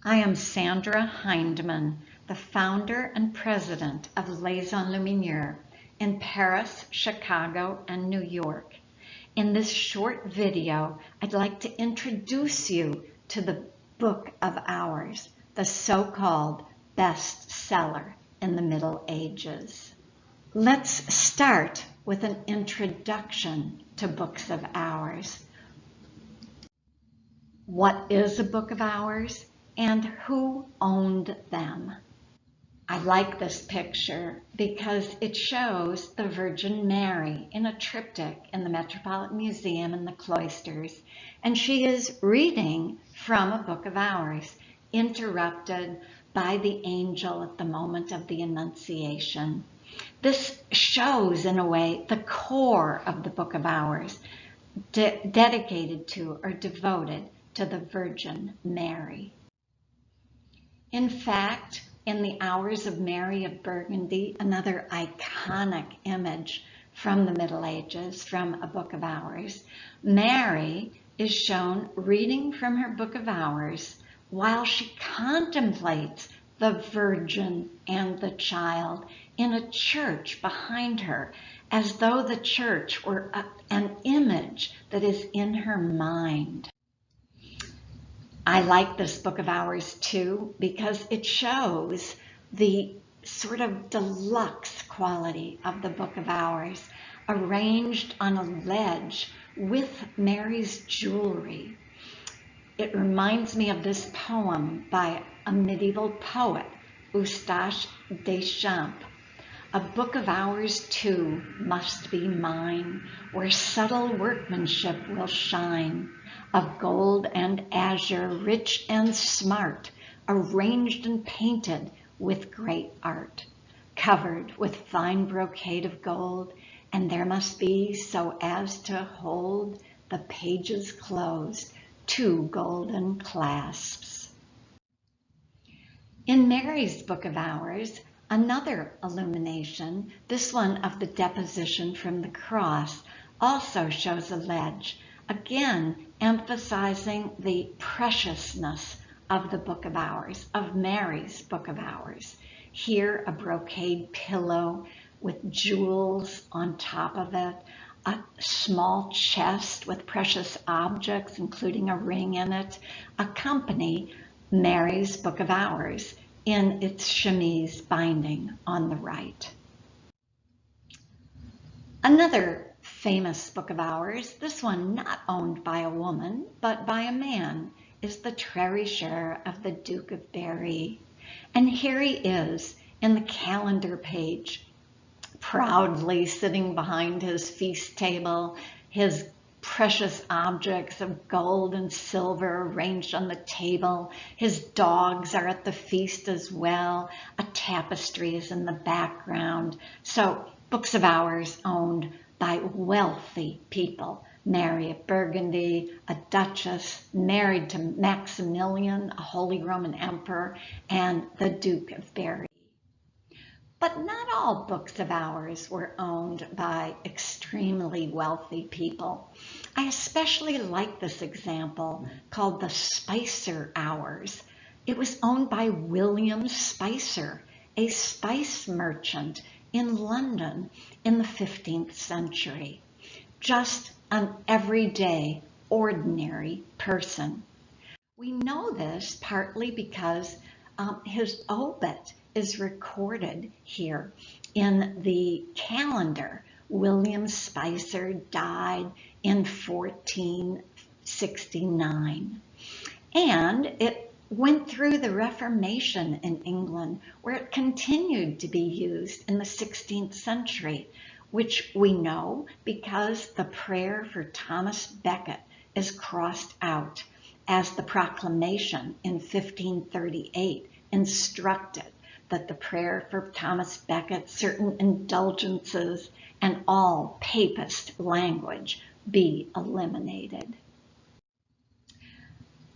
I am Sandra Hindman, the founder and president of Les Enluminures in Paris, Chicago, and New York. In this short video, I'd like to introduce you to the Book of Hours, the so-called bestseller in the Middle Ages. Let's start with an introduction to books of hours. What is a book of hours and who owned them? I like this picture because it shows the Virgin Mary in a triptych in the Metropolitan Museum in the cloisters, and she is reading from a book of hours, interrupted by the angel at the moment of the Annunciation. This shows, in a way, the core of the book of hours, dedicated to or devoted to the Virgin Mary. In fact, in the Hours of Mary of Burgundy, another iconic image from the Middle Ages, from a book of hours, Mary is shown reading from her book of hours while she contemplates the Virgin and the child in a church behind her, as though the church were an image that is in her mind. I like this book of hours too because it shows the sort of deluxe quality of the book of hours, arranged on a ledge with Mary's jewelry. It reminds me of this poem by a medieval poet, Eustache Deschamps. A book of hours too must be mine, where subtle workmanship will shine, of gold and azure, rich and smart, arranged and painted with great art, covered with fine brocade of gold, and there must be, so as to hold the pages closed, 2 golden clasps. In Mary's Book of Hours, another illumination, this one of the deposition from the cross, also shows a ledge, again emphasizing the preciousness of the Book of Hours, of Mary's Book of Hours. Here, a brocade pillow with jewels on top of it, a small chest with precious objects, including a ring in it, accompany Mary's Book of Hours in its chemise binding on the right. Another famous book of hours, this one not owned by a woman, but by a man, is the Treasurer of the Duke of Berry. And here he is in the calendar page, proudly sitting behind his feast table, his precious objects of gold and silver arranged on the table. His dogs are at the feast as well. A tapestry is in the background. So books of hours owned by wealthy people. Mary of Burgundy, a duchess, married to Maximilian, a Holy Roman Emperor, and the Duke of Berry. But not all books of hours were owned by extremely wealthy people. I especially like this example called the Spicer Hours. It was owned by William Spicer, a spice merchant in London in the 15th century. Just an everyday, ordinary person. We know this partly because his obit is recorded here in the calendar. William Spicer died in 1469. And it went through the Reformation in England, where it continued to be used in the 16th century, which we know because the prayer for Thomas Becket is crossed out, as the proclamation in 1538 instructed that the prayer for Thomas Becket, certain indulgences, and all papist language be eliminated.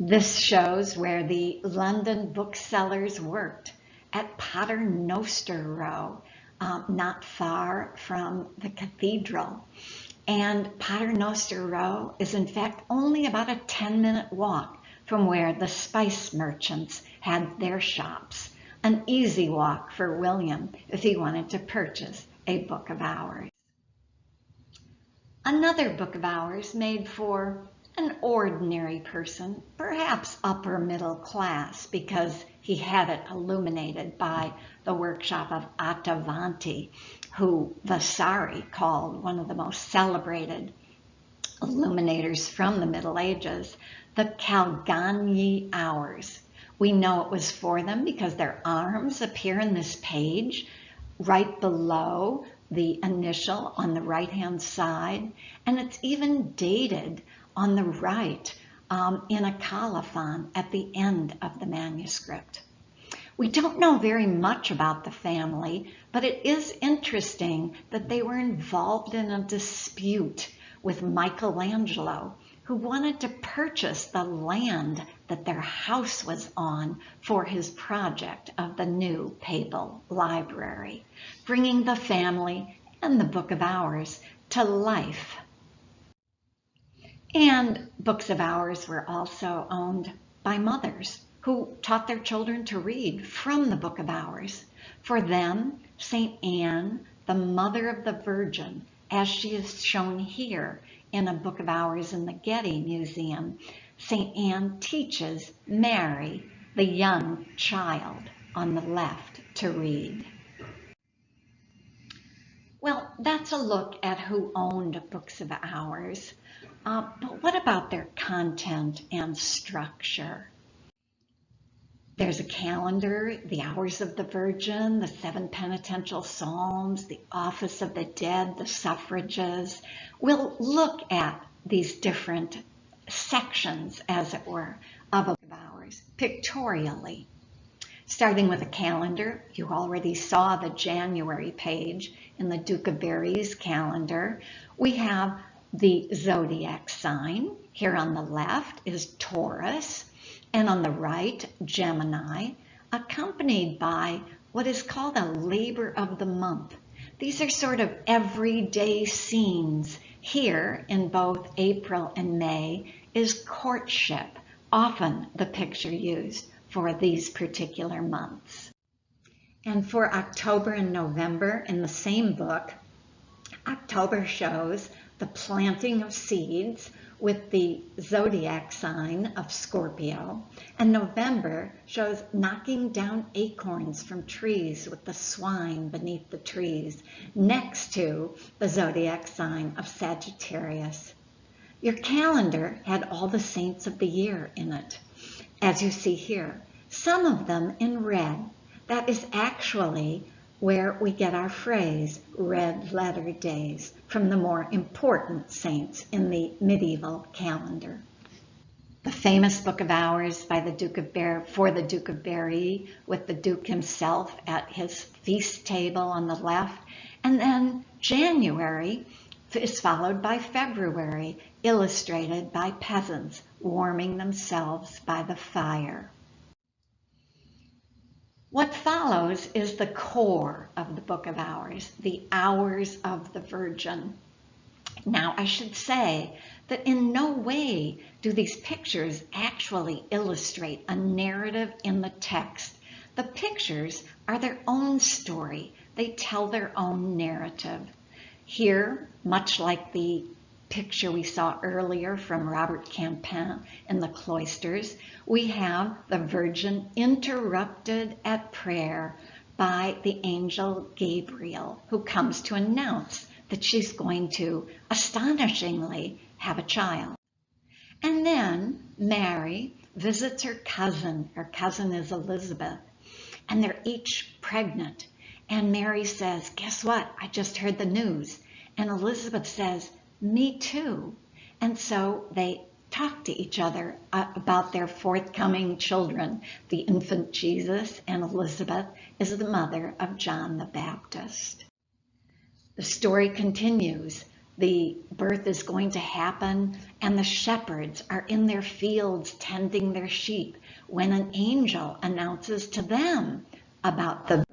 This shows where the London booksellers worked, at Paternoster Row, not far from the cathedral. And Paternoster Row is in fact only about a 10-minute walk from where the spice merchants had their shops. An easy walk for William if he wanted to purchase a Book of Hours. Another Book of Hours made for an ordinary person, perhaps upper middle class, because he had it illuminated by the workshop of Attavanti, who Vasari called one of the most celebrated illuminators from the Middle Ages, the Calgagni Hours. We know it was for them because their arms appear in this page right below the initial on the right-hand side, and it's even dated on the right in a colophon at the end of the manuscript. We don't know very much about the family, but it is interesting that they were involved in a dispute with Michelangelo, who wanted to purchase the land that their house was on for his project of the new papal library, bringing the family and the Book of Hours to life. And Books of Hours were also owned by mothers who taught their children to read from the Book of Hours. For them, St. Anne, the Mother of the Virgin, as she is shown here in a Book of Hours in the Getty Museum, St. Anne teaches Mary, the young child on the left, to read. Well, that's a look at who owned Books of Hours. But what about their content and structure? There's a calendar, the Hours of the Virgin, the 7 Penitential Psalms, the Office of the Dead, the Suffrages. We'll look at these different sections, as it were, of a Book of Hours pictorially. Starting with a calendar, you already saw the January page in the Duke of Berry's calendar. We have the zodiac sign. Here on the left is Taurus, and on the right, Gemini, accompanied by what is called a labor of the month. These are sort of everyday scenes. Here in both April and May is courtship, often the picture used for these particular months. And for October and November in the same book, October shows the planting of seeds with the zodiac sign of Scorpio, and November shows knocking down acorns from trees with the swine beneath the trees next to the zodiac sign of Sagittarius. Your calendar had all the saints of the year in it, as you see here, some of them in red. That is actually where we get our phrase, red letter days, from the more important saints in the medieval calendar. The famous Book of Hours by the Duke of Berry, with the Duke himself at his feast table on the left. And then January is followed by February, illustrated by peasants warming themselves by the fire. What follows is the core of the Book of Hours, the Hours of the Virgin. Now, I should say that in no way do these pictures actually illustrate a narrative in the text. The pictures are their own story. They tell their own narrative. Here, much like the picture we saw earlier from Robert Campin in the cloisters, we have the Virgin interrupted at prayer by the angel Gabriel, who comes to announce that she's going to astonishingly have a child. And then Mary visits her cousin. Her cousin is Elizabeth, and they're each pregnant. And Mary says, "Guess what? I just heard the news." And Elizabeth says, "Me too." And so they talk to each other about their forthcoming children. The infant Jesus, and Elizabeth is the mother of John the Baptist. The story continues. The birth is going to happen, and the shepherds are in their fields tending their sheep when an angel announces to them about the birth.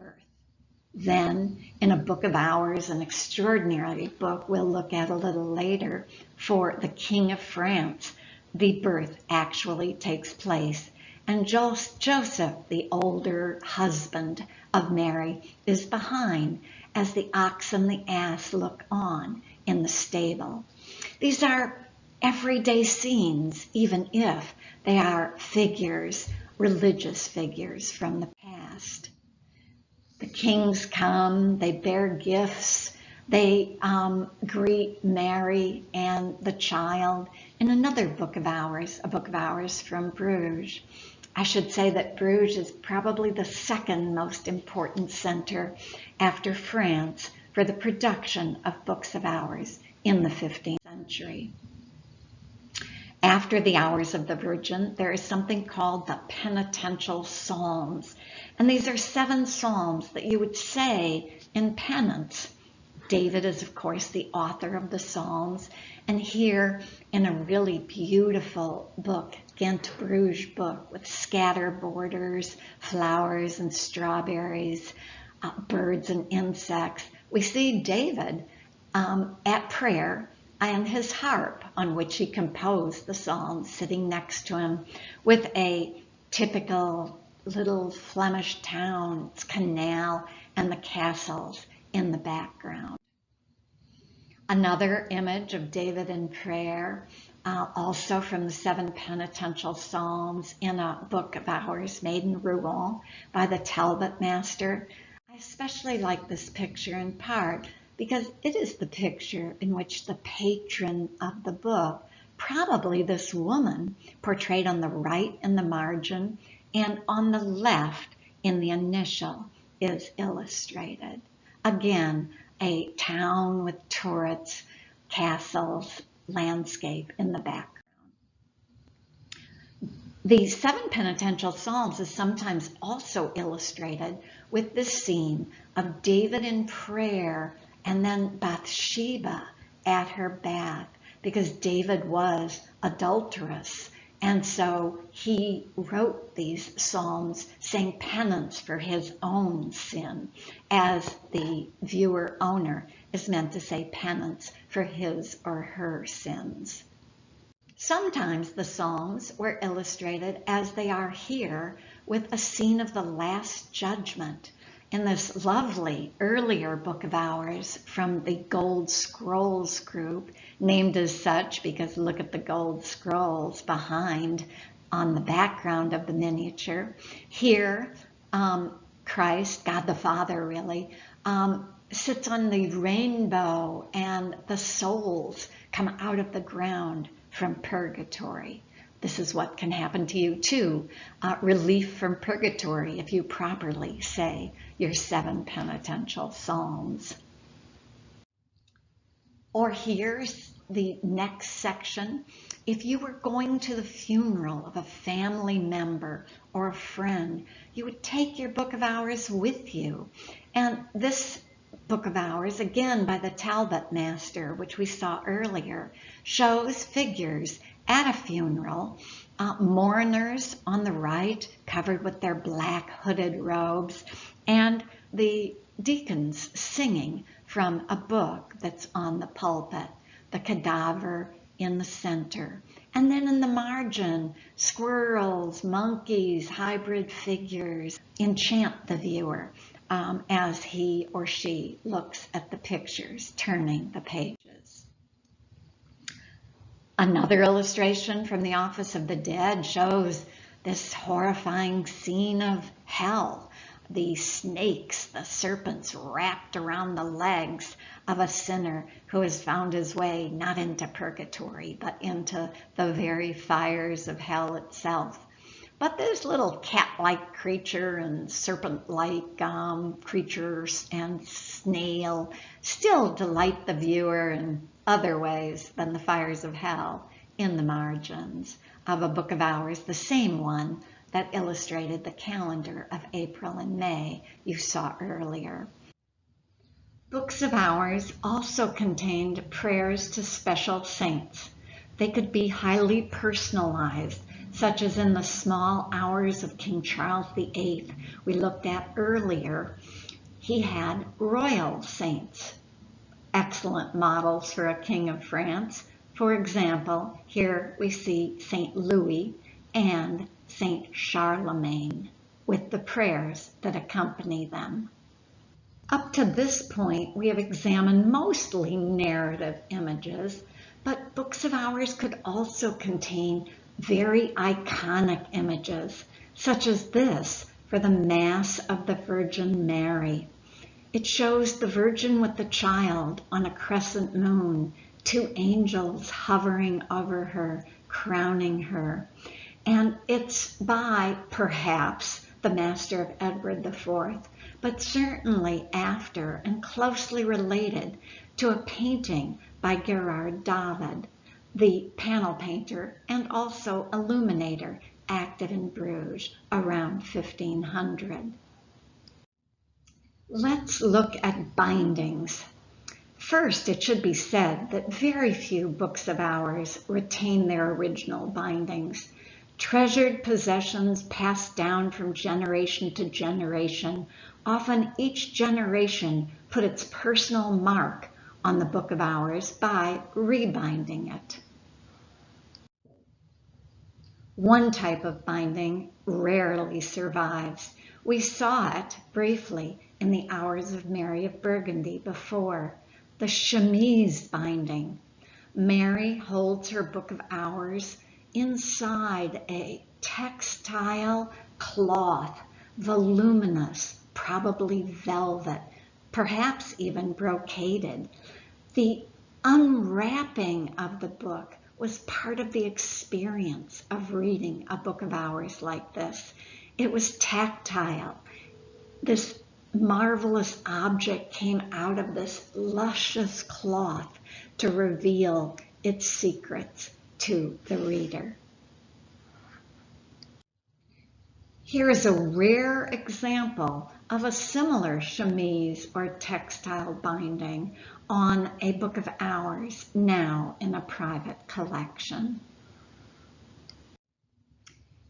Then, in a Book of Hours, an extraordinary book we'll look at a little later, for the King of France, the birth actually takes place. And Joseph, the older husband of Mary, is behind as the ox and the ass look on in the stable. These are everyday scenes, even if they are figures, religious figures from the past. The kings come, they bear gifts, they greet Mary and the child in another book of hours, a book of hours from Bruges. I should say that Bruges is probably the second most important center after France for the production of books of hours in the 15th century. After the Hours of the Virgin, there is something called the Penitential Psalms. And these are 7 psalms that you would say in penance. David is, of course, the author of the Psalms. And here, in a really beautiful book, Ghent Bruges book, with scatter borders, flowers and strawberries, birds and insects, we see David at prayer and his harp, on which he composed the Psalms, sitting next to him with a typical little Flemish town, its canal, and the castles in the background. Another image of David in prayer, also from the 7 penitential psalms in a book of hours made in Rouen by the Talbot master. I especially like this picture in part because it is the picture in which the patron of the book, probably this woman portrayed on the right in the margin and on the left in the initial, is illustrated. Again, a town with turrets, castles, landscape in the background. The 7 penitential psalms is sometimes also illustrated with this scene of David in prayer and then Bathsheba at her bath, because David was adulterous. And so he wrote these psalms saying penance for his own sin, as the viewer owner is meant to say penance for his or her sins. Sometimes the psalms were illustrated as they are here with a scene of the Last Judgment in this lovely earlier book of hours from the Gold Scrolls group, named as such because look at the gold scrolls behind on the background of the miniature. Here, Christ, God the Father really, sits on the rainbow and the souls come out of the ground from purgatory. This is what can happen to you too. Relief from purgatory if you properly say your 7 penitential psalms. Or here's the next section. If you were going to the funeral of a family member or a friend, you would take your book of hours with you. And this book of hours, again by the Talbot master, which we saw earlier, shows figures at a funeral, mourners on the right, covered with their black hooded robes, and the deacons singing from a book that's on the pulpit, the cadaver in the center. And then in the margin, squirrels, monkeys, hybrid figures enchant the viewer as he or she looks at the pictures, turning the pages. Another illustration from the Office of the Dead shows this horrifying scene of hell. The snakes, the serpents wrapped around the legs of a sinner who has found his way not into purgatory, but into the very fires of hell itself. But this little cat-like creature and serpent-like creatures and snail still delight the viewer in other ways than the fires of hell in the margins of a book of hours, the same one that illustrated the calendar of April and May you saw earlier. Books of hours also contained prayers to special saints. They could be highly personalized, such as in the small hours of King Charles VIII we looked at earlier. He had royal saints, excellent models for a king of France, For example, here we see St. Louis and St. Charlemagne with the prayers that accompany them. Up to this point, we have examined mostly narrative images, but books of hours could also contain very iconic images, such as this for the Mass of the Virgin Mary. It shows the Virgin with the Child on a crescent moon, two angels hovering over her, crowning her. And it's by, perhaps, the master of Edward IV, but certainly after and closely related to a painting by Gerard David, the panel painter and also illuminator active in Bruges around 1500. Let's look at bindings. First, it should be said that very few books of hours retain their original bindings. Treasured possessions passed down from generation to generation, often each generation put its personal mark on the book of hours by rebinding it. One type of binding rarely survives. We saw it briefly in the Hours of Mary of Burgundy before, the chemise binding. Mary holds her book of hours inside a textile cloth, voluminous, probably velvet, perhaps even brocaded. The unwrapping of the book was part of the experience of reading a book of hours like this. It was tactile. This marvelous object came out of this luscious cloth to reveal its secrets to the reader. Here is a rare example of a similar chemise or textile binding on a book of hours, now in a private collection.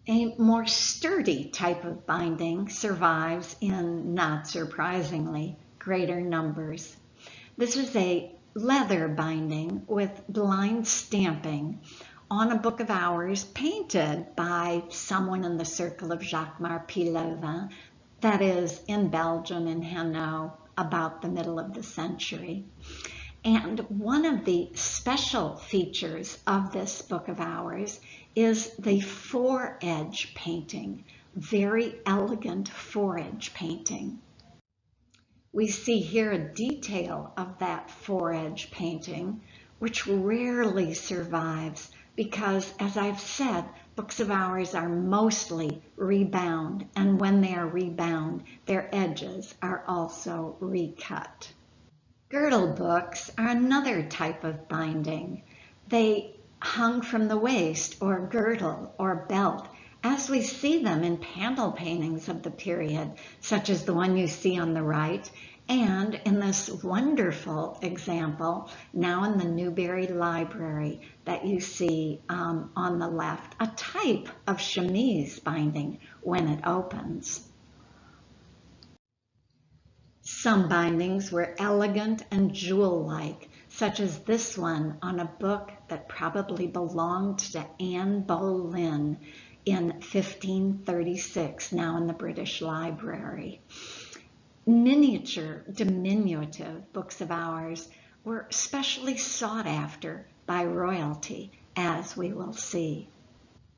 A more sturdy type of binding survives in, not surprisingly, greater numbers. This is a leather binding with blind stamping on a book of hours painted by someone in the circle of Jacques Pillevain, that is in Belgium, in Hainaut, about the middle of the century. And one of the special features of this book of hours is the four-edge painting, very elegant four-edge painting. We see here a detail of that four-edge painting, which rarely survives because, as I've said, books of hours are mostly rebound, and when they are rebound, their edges are also recut. Girdle books are another type of binding. They hung from the waist or girdle or belt, as we see them in panel paintings of the period, such as the one you see on the right, and in this wonderful example now in the Newberry Library that you see on the left, a type of chemise binding when it opens. Some bindings were elegant and jewel-like, such as this one on a book that probably belonged to Anne Boleyn in 1536, now in the British Library. Miniature, diminutive books of hours were especially sought after by royalty, as we will see.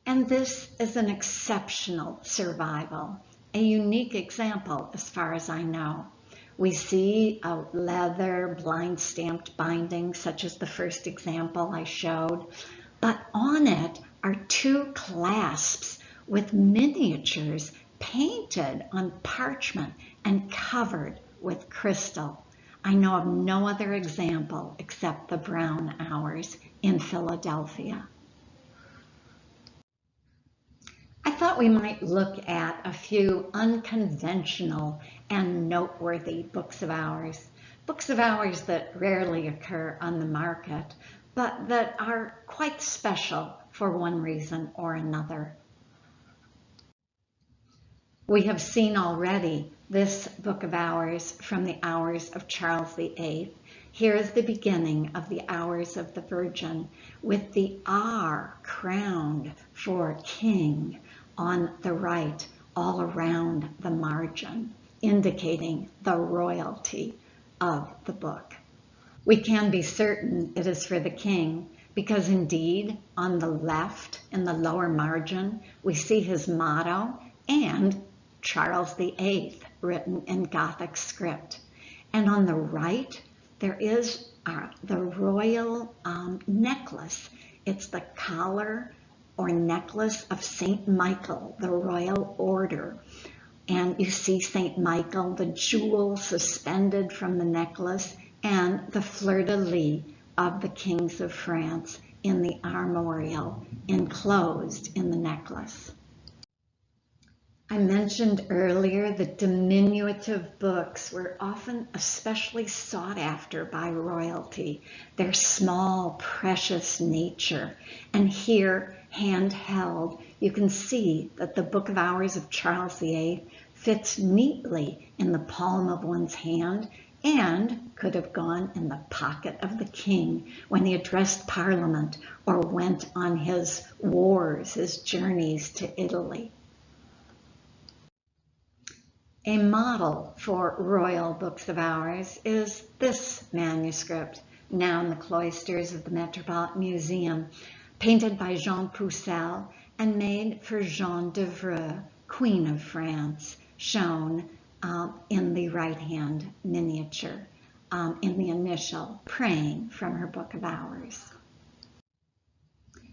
And this is an exceptional survival, a unique example as far as I know. We see a leather blind stamped binding, such as the first example I showed, but on it are two clasps with miniatures painted on parchment and covered with crystal. I know of no other example except the Brown Hours in Philadelphia. I thought we might look at a few unconventional and noteworthy books of hours that rarely occur on the market, but that are quite special for one reason or another. We have seen already this book of hours from the hours of Charles VIII. Here is the beginning of the hours of the Virgin with the R crowned for King on the right, all around the margin, indicating the royalty of the book. We can be certain it is for the King because indeed on the left in the lower margin we see his motto and Charles VIII written in Gothic script. And on the right there is the royal necklace. It's the collar or necklace of Saint Michael, the royal order. And you see Saint Michael, the jewel suspended from the necklace, and the fleur-de-lis of the kings of France in the armorial, enclosed in the necklace. I mentioned earlier that diminutive books were often especially sought after by royalty, their small, precious nature. And here, handheld, you can see that the Book of Hours of Charles VIII fits neatly in the palm of one's hand and could have gone in the pocket of the king when he addressed Parliament or went on his wars, his journeys to Italy. A model for royal books of hours is this manuscript, now in the cloisters of the Metropolitan Museum, painted by Jean Poussel and made for Jeanne d'Evreux, Queen of France, shown in the right-hand miniature, in the initial, praying from her Book of Hours.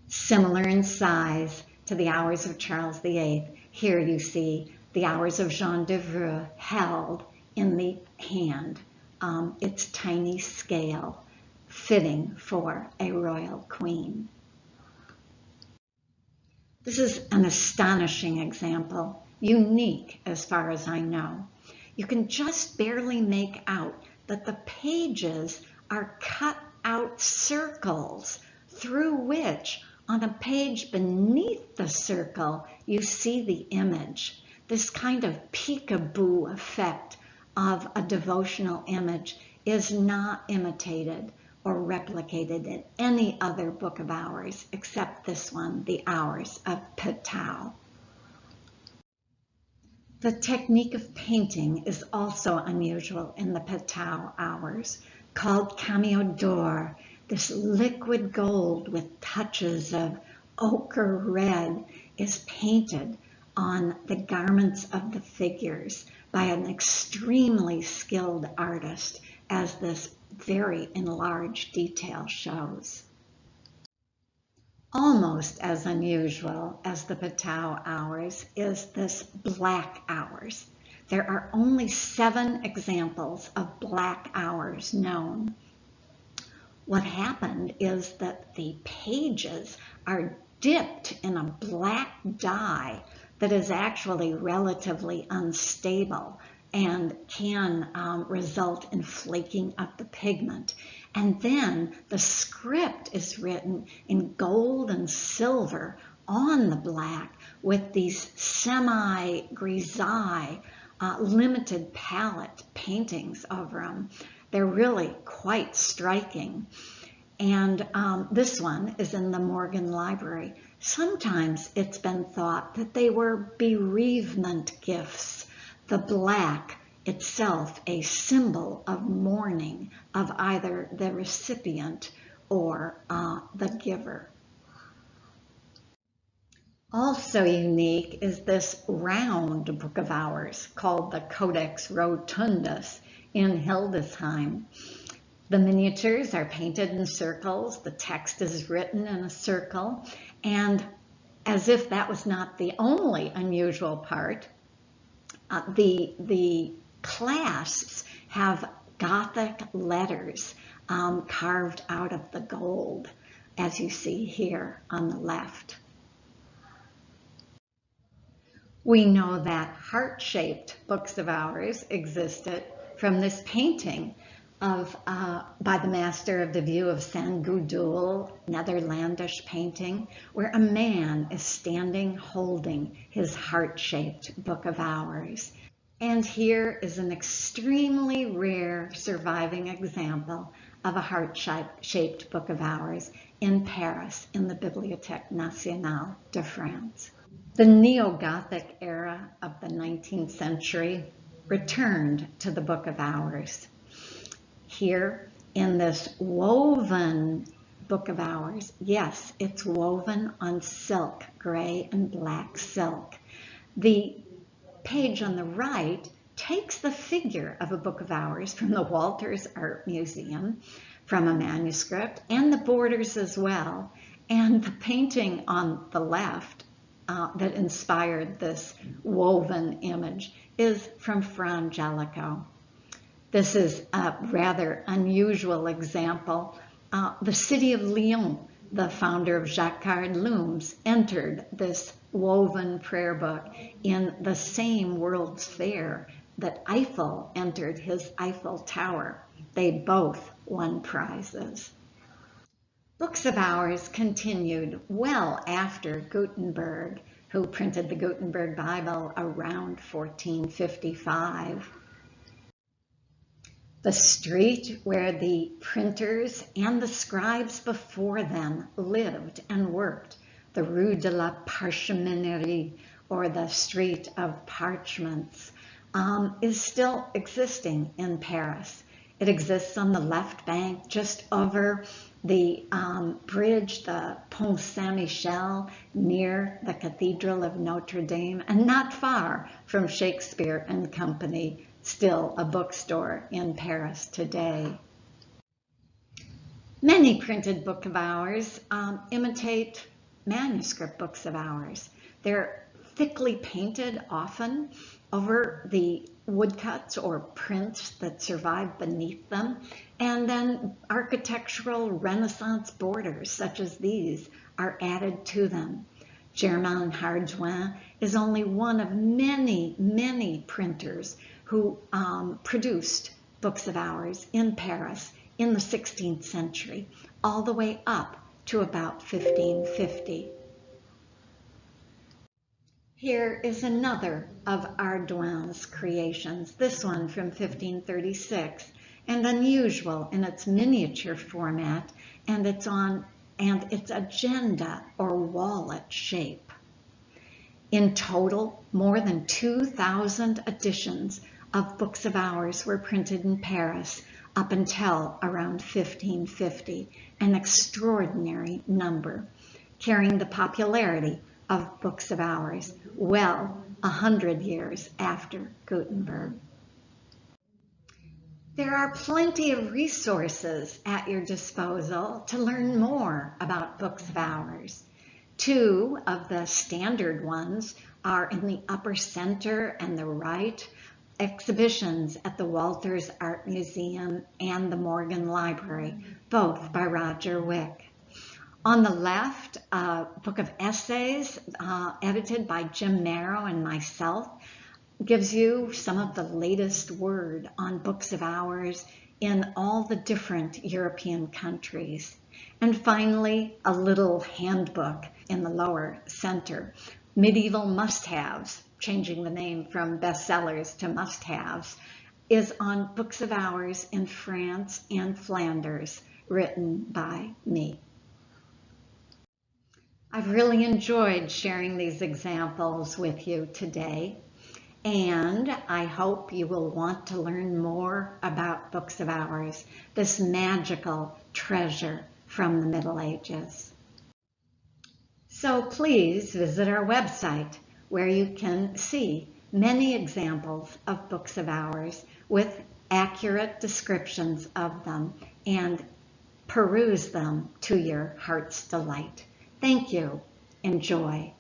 Similar in size to the Hours of Charles VIII, here you see the Hours of Jeanne d'Evreux held in the hand, its tiny scale, fitting for a royal queen. This is an astonishing example, unique as far as I know. You can just barely make out that the pages are cut out circles through which, on a page beneath the circle, you see the image. This kind of peekaboo effect of a devotional image is not imitated or replicated in any other Book of Hours except this one, the Hours of Petau. The technique of painting is also unusual in the Petau Hours, called cameo d'or. This liquid gold with touches of ochre red is painted on the garments of the figures by an extremely skilled artist, as this very enlarged detail shows. Almost as unusual as the Petau Hours is this black hours. There are only 7 examples of black hours known. What happened is that the pages are dipped in a black dye that is actually relatively unstable and can result in flaking up the pigment. And then the script is written in gold and silver on the black with these semi-grisaille, limited palette paintings over them. They're really quite striking. And this one is in the Morgan Library. Sometimes it's been thought that they were bereavement gifts, the black itself a symbol of mourning of either the recipient or the giver. Also unique is this round Book of Hours called the Codex Rotundus in Hildesheim. The miniatures are painted in circles, the text is written in a circle, and as if that was not the only unusual part, the clasps have Gothic letters carved out of the gold, as you see here on the left. We know that heart-shaped books of hours existed from this painting by the master of the view of San Gudul, Netherlandish painting, where a man is standing holding his heart-shaped Book of Hours. And here is an extremely rare surviving example of a heart-shaped Book of Hours in Paris in the Bibliothèque Nationale de France. The Neo-Gothic era of the 19th century returned to the Book of Hours. Here in this woven Book of Hours, yes, it's woven on silk, gray and black silk. The page on the right takes the figure of a Book of Hours from the Walters Art Museum, from a manuscript, and the borders as well. And the painting on the left that inspired this woven image is from Fra Angelico. This is a rather unusual example. The city of Lyon, the founder of Jacquard Looms, entered this woven prayer book in the same World's Fair that Eiffel entered his Eiffel Tower. They both won prizes. Books of Hours continued well after Gutenberg, who printed the Gutenberg Bible around 1455. The street where the printers and the scribes before them lived and worked, the Rue de la Parcheminerie, or the Street of Parchments, is still existing in Paris. It exists on the left bank, just over the bridge, the Pont Saint-Michel, near the Cathedral of Notre Dame, and not far from Shakespeare and Company, still a bookstore in Paris today. Many printed Book of Hours imitate manuscript Books of Hours. They're thickly painted often over the woodcuts or prints that survive beneath them, and then architectural Renaissance borders such as these are added to them. Germain Hardouin is only one of many, many printers who produced Books of Hours in Paris in the 16th century, all the way up to about 1550. Here is another of Hardouin's creations, this one from 1536, and unusual in its miniature format and its agenda or wallet shape. In total, more than 2,000 editions of Books of Hours were printed in Paris up until around 1550, an extraordinary number, carrying the popularity of Books of Hours well 100 years after Gutenberg. There are plenty of resources at your disposal to learn more about Books of Hours. Two of the standard ones are in the upper center and the right, exhibitions at the Walters Art Museum and the Morgan Library, both by Roger Wick. On the left, a book of essays edited by Jim Marrow and myself gives you some of the latest word on Books of Hours in all the different European countries. And finally, a little handbook in the lower center, Medieval Must-Haves, changing the name from bestsellers to must-haves, is on Books of Hours in France and Flanders, written by me. I've really enjoyed sharing these examples with you today, and I hope you will want to learn more about Books of Hours, this magical treasure from the Middle Ages. So please visit our website, where you can see many examples of Books of Hours with accurate descriptions of them, and peruse them to your heart's delight. Thank you. Enjoy.